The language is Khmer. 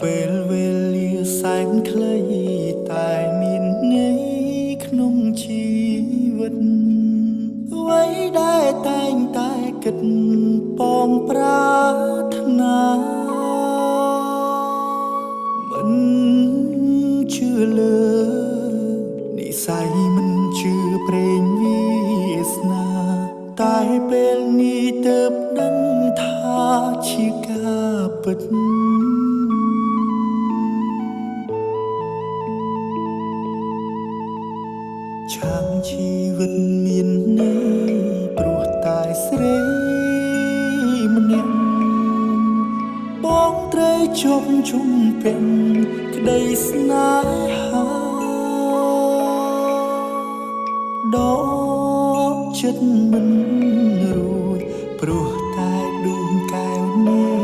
ពេលវេលាសែនខ្លីតែមានន័យក្នុងជីវិតអ្វីដែលតែងតែគិតពងប្រាថ្នាមិនជឿលើនិស័យមិនជឿព្រេងវាសនាតែពេលនេះទើបដឹងថាជាការពិតឆាងជីវិតមានន័យព្រោះតែស្រីម្នាក់បងត្រូវជប់ជុំពេញក្តីស្នេហាដកចិត្តមិនរួចព្រោះ